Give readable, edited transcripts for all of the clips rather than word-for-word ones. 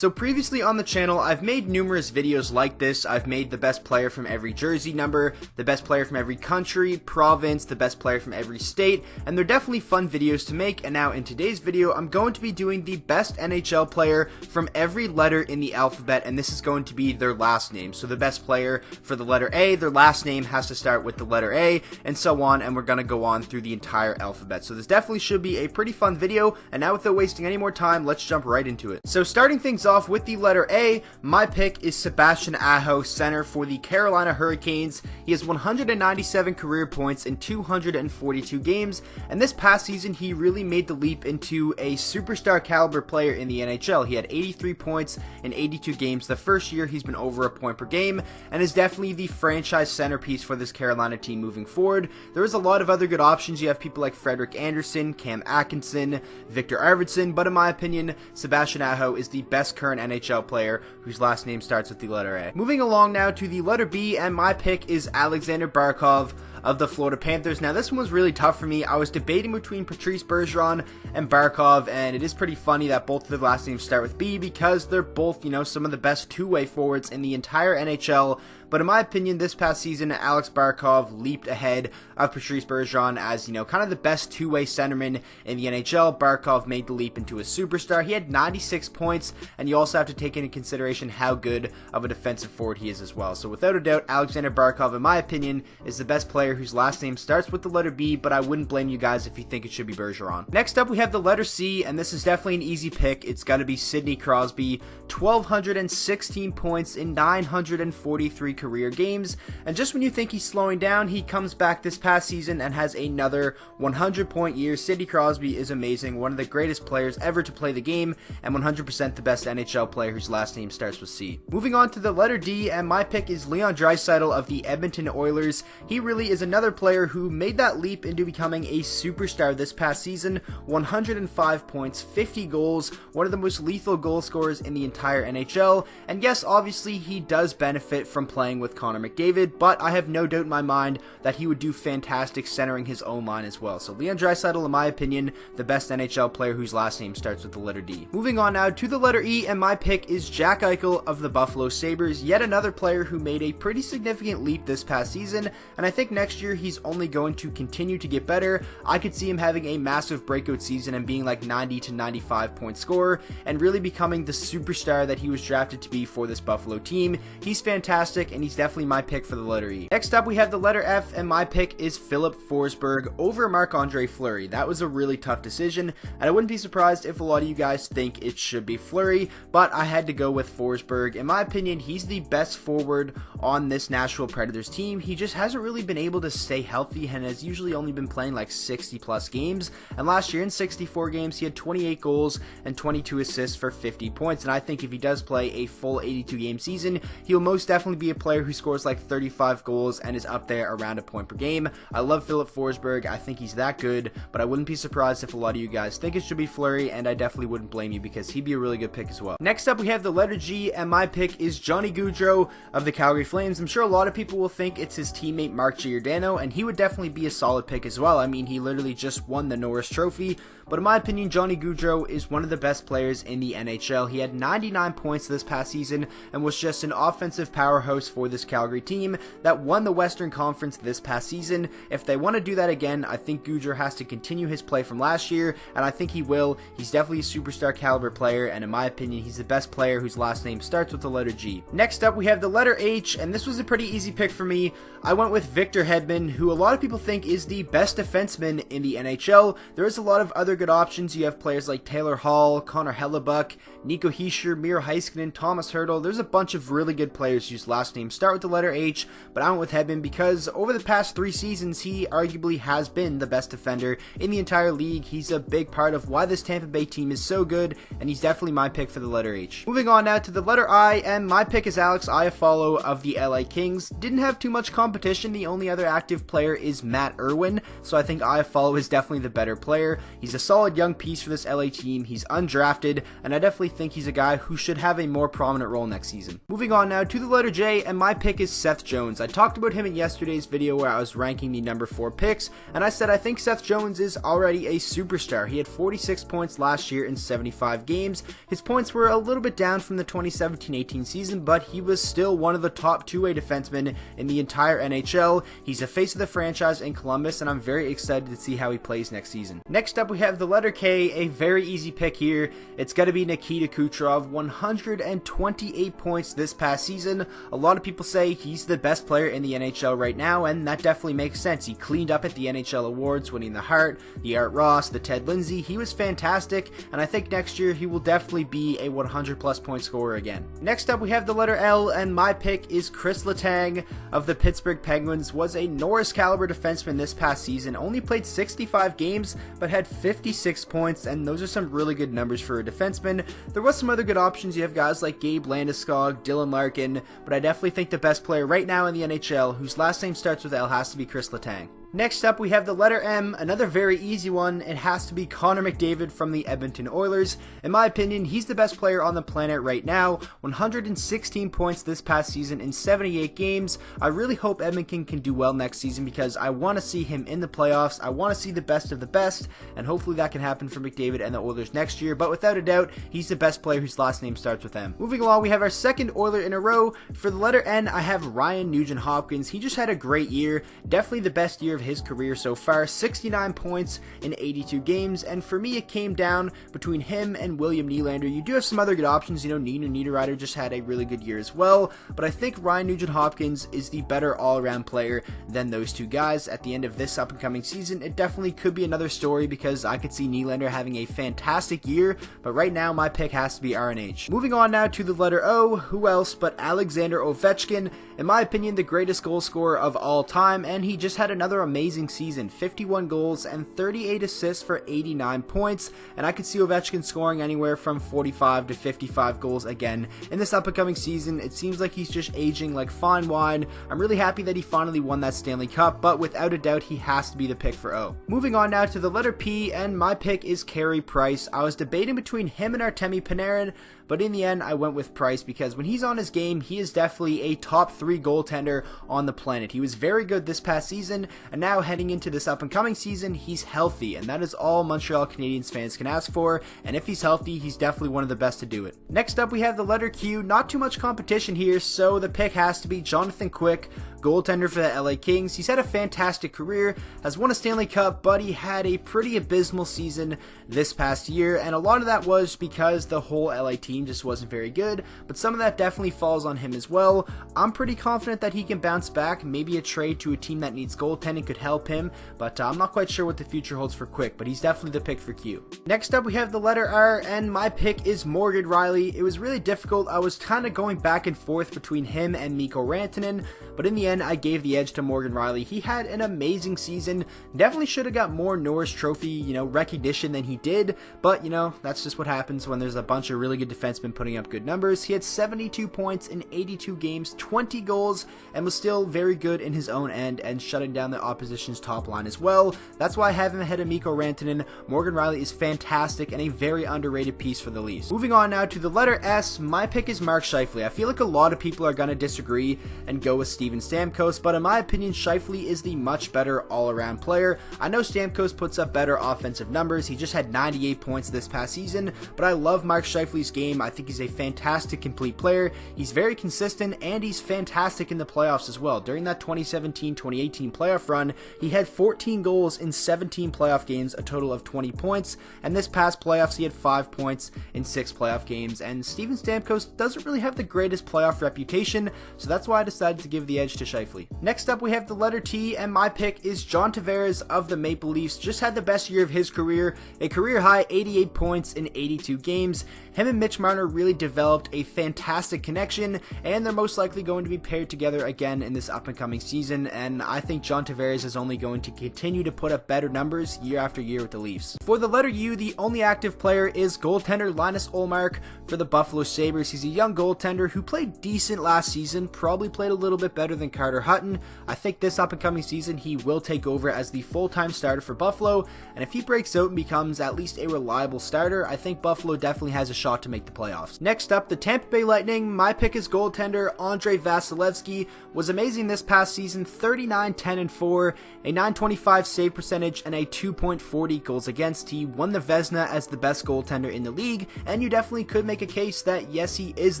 So previously on the channel, I've made numerous videos like this. I've made the best player from every jersey number, the best player from every country, province, the best player from every state, and they're definitely fun videos to make. And now in today's video, I'm going to be doing the best NHL player from every letter in the alphabet, and this is going to be their last name. So the best player for the letter A, their last name has to start with the letter A, and so on, and we're going to go on through the entire alphabet. So this definitely should be a pretty fun video, and now without wasting any more time, let's jump right into it. So starting things off with the letter A, my pick is Sebastian Aho, center for the Carolina Hurricanes. He has 197 career points in 242 games, and this past season he really made the leap into a superstar caliber player in the NHL. He had 83 points in 82 games. The first year he's been over a point per game, and is definitely the franchise centerpiece for this Carolina team moving forward. There is a lot of other good options. You have people like Frederik Andersen, Cam Atkinson, Victor Arvidsson, but in my opinion, Sebastian Aho is the best current NHL player whose last name starts with the letter A. Moving along now to the letter B, and my pick is Alexander Barkov of the Florida Panthers. Now this one was really tough for me. I was debating between Patrice Bergeron and Barkov, and it is pretty funny that both of their last names start with B because they're both, some of the best two-way forwards in the entire NHL. But in my opinion, this past season, Alex Barkov leaped ahead of Patrice Bergeron as, kind of the best two-way centerman in the NHL. Barkov made the leap into a superstar. He had 96 points, and you also have to take into consideration how good of a defensive forward he is as well. So without a doubt, Alexander Barkov, in my opinion, is the best player whose last name starts with the letter B, but I wouldn't blame you guys if you think it should be Bergeron. Next up, we have the letter C, and this is definitely an easy pick. It's got to be Sidney Crosby, 1,216 points in 943 career games, and just when you think he's slowing down, he comes back this past season and has another 100-point year. Sidney Crosby is amazing, one of the greatest players ever to play the game, and 100% the best NHL player whose last name starts with C. Moving on to the letter D, and my pick is Leon Draisaitl of the Edmonton Oilers. He really is another player who made that leap into becoming a superstar this past season. 105 points, 50 goals, one of the most lethal goal scorers in the entire NHL, and yes, obviously he does benefit from playing with Connor McDavid, but I have no doubt in my mind that he would do fantastic centering his own line as well. So Leon Draisaitl, in my opinion, the best NHL player whose last name starts with the letter D. Moving on now to the letter E, and my pick is Jack Eichel of the Buffalo Sabres, yet another player who made a pretty significant leap this past season, and I think next year he's only going to continue to get better. I could see him having a massive breakout season and being like 90 to 95 point scorer, and really becoming the superstar that he was drafted to be for this Buffalo team. He's fantastic, and he's definitely my pick for the letter E. Next up, we have the letter F, and my pick is Philip Forsberg over Marc-Andre Fleury. That was a really tough decision, and I wouldn't be surprised if a lot of you guys think it should be Fleury, but I had to go with Forsberg. In my opinion, he's the best forward on this Nashville Predators team. He just hasn't really been able to stay healthy and has usually only been playing like 60 plus games, and last year in 64 games he had 28 goals and 22 assists for 50 points, and I think if he does play a full 82 game season, he'll most definitely be a player who scores like 35 goals and is up there around a point per game. I love Philip Forsberg. I think he's that good, but I wouldn't be surprised if a lot of you guys think it should be Fleury, and I definitely wouldn't blame you because he'd be a really good pick as well. Next up, we have the letter G, and my pick is Johnny Gaudreau of the Calgary Flames. I'm sure a lot of people will think it's his teammate Mark Giordano, and he would definitely be a solid pick as well. I mean, he literally just won the Norris Trophy, but in my opinion, Johnny Gaudreau is one of the best players in the NHL. He had 99 points this past season and was just an offensive powerhouse for this Calgary team that won the Western Conference this past season. If they want to do that again, I think Gaudreau has to continue his play from last year, and I think he will. He's definitely a superstar caliber player, and in my opinion, he's the best player whose last name starts with the letter G. Next up, we have the letter H, and this was a pretty easy pick for me. I went with Victor Hedman, who a lot of people think is the best defenseman in the NHL. There is a lot of other good options. You have players like Taylor Hall, Connor Hellebuck, Nico Hischier, Miro Heiskanen, Thomas Hertl. There's a bunch of really good players whose last names start with the letter H, but I went with Hedman because over the past 3 seasons, he arguably has been the best defender in the entire league. He's a big part of why this Tampa Bay team is so good, and he's definitely my pick for the letter H. Moving on now to the letter I, and my pick is Alex Iafallo of the LA Kings. Didn't have too much competition. The only other active player is Matt Irwin, so I think Iafallo is definitely the better player. He's a solid young piece for this LA team. He's undrafted, and I definitely think he's a guy who should have a more prominent role next season. Moving on now to the letter J, and and my pick is Seth Jones. I talked about him in yesterday's video where I was ranking the number 4 picks, and I said I think Seth Jones is already a superstar. He had 46 points last year in 75 games. His points were a little bit down from the 2017-18 season, but he was still one of the top two-way defensemen in the entire NHL. He's the face of the franchise in Columbus, and I'm very excited to see how he plays next season. Next up, we have the letter K, a very easy pick here. It's going to be Nikita Kucherov, 128 points this past season. A lot of people say he's the best player in the NHL right now, and that definitely makes sense. He cleaned up at the NHL awards, winning the Hart, the Art Ross, the Ted Lindsay. He was fantastic, and I think next year he will definitely be a 100 plus point scorer again. Next up, we have the letter L, and my pick is Chris Letang of the Pittsburgh Penguins. Was a Norris caliber defenseman this past season, only played 65 games, but had 56 points, and those are some really good numbers for a defenseman. There was some other good options. You have guys like Gabe Landeskog, Dylan Larkin, but I definitely think the best player right now in the NHL, whose last name starts with L, has to be Chris Letang. Next up, we have the letter M, another very easy one. It has to be Connor McDavid from the Edmonton Oilers. In my opinion, he's the best player on the planet right now. 116 points this past season in 78 games. I really hope Edmonton can do well next season because I want to see him in the playoffs. I want to see the best of the best, and hopefully that can happen for McDavid and the Oilers next year. But without a doubt, he's the best player whose last name starts with M. Moving along, we have our second Oiler in a row. For the letter N, I have Ryan Nugent-Hopkins. He just had a great year. Definitely the best year of his career so far, 69 points in 82 games, and for me it came down between him and William Nylander. You do have some other good options, Nino Niederreiter just had a really good year as well, but I think Ryan Nugent-Hopkins is the better all-around player than those two guys. At the end of this up-and-coming season, it definitely could be another story because I could see Nylander having a fantastic year, but right now my pick has to be RNH. Moving on now to the letter O, who else but Alexander Ovechkin, in my opinion the greatest goal scorer of all time, and he just had another amazing season, 51 goals and 38 assists for 89 points, and I could see Ovechkin scoring anywhere from 45 to 55 goals again in this up-and-coming season. It seems like he's just aging like fine wine. I'm really happy that he finally won that Stanley Cup, but without a doubt he has to be the pick for O. Moving on now to the letter P, and my pick is Carey Price. I was debating between him and Artemi Panarin, but in the end I went with Price because when he's on his game, he is definitely a top 3 goaltender on the planet. He was very good this past season, and now heading into this up and coming season, he's healthy, and that is all Montreal Canadiens fans can ask for, and if he's healthy, he's definitely one of the best to do it. Next up, we have the letter Q. Not too much competition here, so the pick has to be Jonathan Quick, goaltender for the LA Kings. He's had a fantastic career, has won a Stanley Cup, but he had a pretty abysmal season this past year, and a lot of that was because the whole LA team just wasn't very good, but some of that definitely falls on him as well. I'm pretty confident that he can bounce back. Maybe a trade to a team that needs goaltending could help him, but I'm not quite sure what the future holds for Quick, but he's definitely the pick for Q. Next up, we have the letter R, and my pick is Morgan Rielly. It was really difficult. I was kind of going back and forth between him and Mikko Rantanen, but in the end, I gave the edge to Morgan Rielly. He had an amazing season. Definitely should have got more Norris Trophy, recognition than he did, but, that's just what happens when there's a bunch of really good defensemen putting up good numbers. He had 72 points in 82 games, 20 goals, and was still very good in his own end and shutting down the opposition's top line as well. That's why I have him ahead of Mikko Rantanen. Morgan Rielly is fantastic and a very underrated piece for the Leafs. Moving on now to the letter S, my pick is Mark Scheifele. I feel like a lot of people are going to disagree and go with Steven Stamkos, but in my opinion, Scheifele is the much better all-around player. I know Stamkos puts up better offensive numbers. He just had 98 points this past season, but I love Mark Scheifele's game. I think he's a fantastic complete player. He's very consistent, and he's fantastic in the playoffs as well. During that 2017-2018 playoff run, he had 14 goals in 17 playoff games, a total of 20 points, and this past playoffs he had 5 points in 6 playoff games, and Steven Stamkos doesn't really have the greatest playoff reputation, so that's why I decided to give the edge to Scheifele. Next up, we have the letter T, and my pick is John Tavares of the Maple Leafs. Just had the best year of his career, a career high 88 points in 82 games. Him and Mitch Marner really developed a fantastic connection, and they're most likely going to be paired together again in this up-and-coming season, and I think John Tavares is only going to continue to put up better numbers year after year with the Leafs. For the letter U, the only active player is goaltender Linus Ullmark for the Buffalo Sabres. He's a young goaltender who played decent last season, probably played a little bit better than Carter Hutton. I think this up and coming season he will take over as the full-time starter for Buffalo, and if he breaks out and becomes at least a reliable starter, I think Buffalo definitely has a shot to make the playoffs. Next up, the Tampa Bay Lightning. My pick is goaltender Andrei Vasilevsky. Was amazing this past season, 39, 10, and 4, a .925 save percentage, and a 2.40 goals against. He won the Vezina as the best goaltender in the league, and you definitely could make a case that yes, he is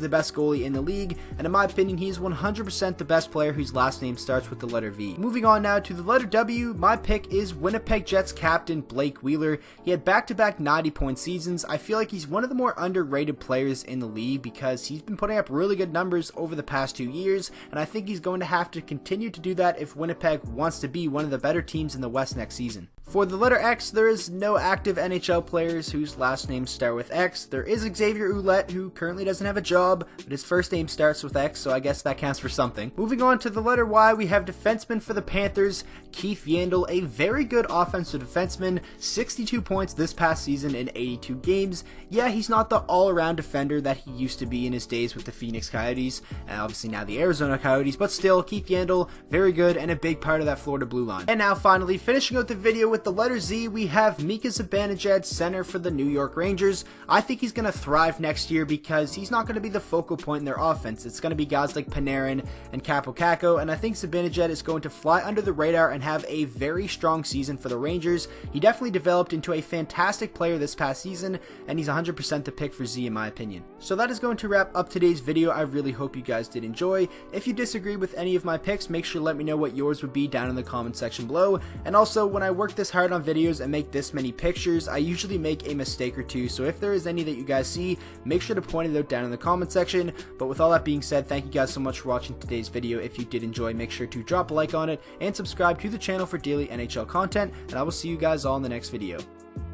the best goalie in the league, and in my opinion, he's 100% the best player whose last name starts with the letter V. Moving on now to the letter W, my pick is Winnipeg Jets captain Blake Wheeler. He had back-to-back 90-point seasons. I feel like he's one of the more underrated players in the league because he's been putting up really good numbers over the past 2 years, and I think he's going to have to continue to do that if Winnipeg wants to be one of the better teams in the West next season. For the letter X, there is no active NHL players whose last names start with X. There is Xavier Ouellet, who currently doesn't have a job, but his first name starts with X, so I guess that counts for something. Moving on to the letter Y, we have defenseman for the Panthers, Keith Yandle, a very good offensive defenseman, 62 points this past season in 82 games. Yeah, he's not the all-around defender that he used to be in his days with the Phoenix Coyotes, and obviously now the Arizona Coyotes, but still, Keith Yandle, very good and a big part of that Florida blue line. And now finally, finishing out the video with the letter Z, we have Mika Zibanejad, center for the New York Rangers. I think he's going to thrive next year because he's not going to be the focal point in their offense. It's going to be guys like Panarin and Kaapo Kakko, and I think Zibanejad is going to fly under the radar and have a very strong season for the Rangers. He definitely developed into a fantastic player this past season, and he's 100% the pick for Z in my opinion. So that is going to wrap up today's video. I really hope you guys did enjoy. If you disagree with any of my picks, make sure to let me know what yours would be down in the comment section below. And also, when I work this hard on videos and make this many pictures, I usually make a mistake or two, so if there is any that you guys see, make sure to point it out down in the comment section. But with all that being said, thank you guys so much for watching today's video. If you did enjoy, make sure to drop a like on it and subscribe to the channel for daily NHL content, and I will see you guys all in the next video.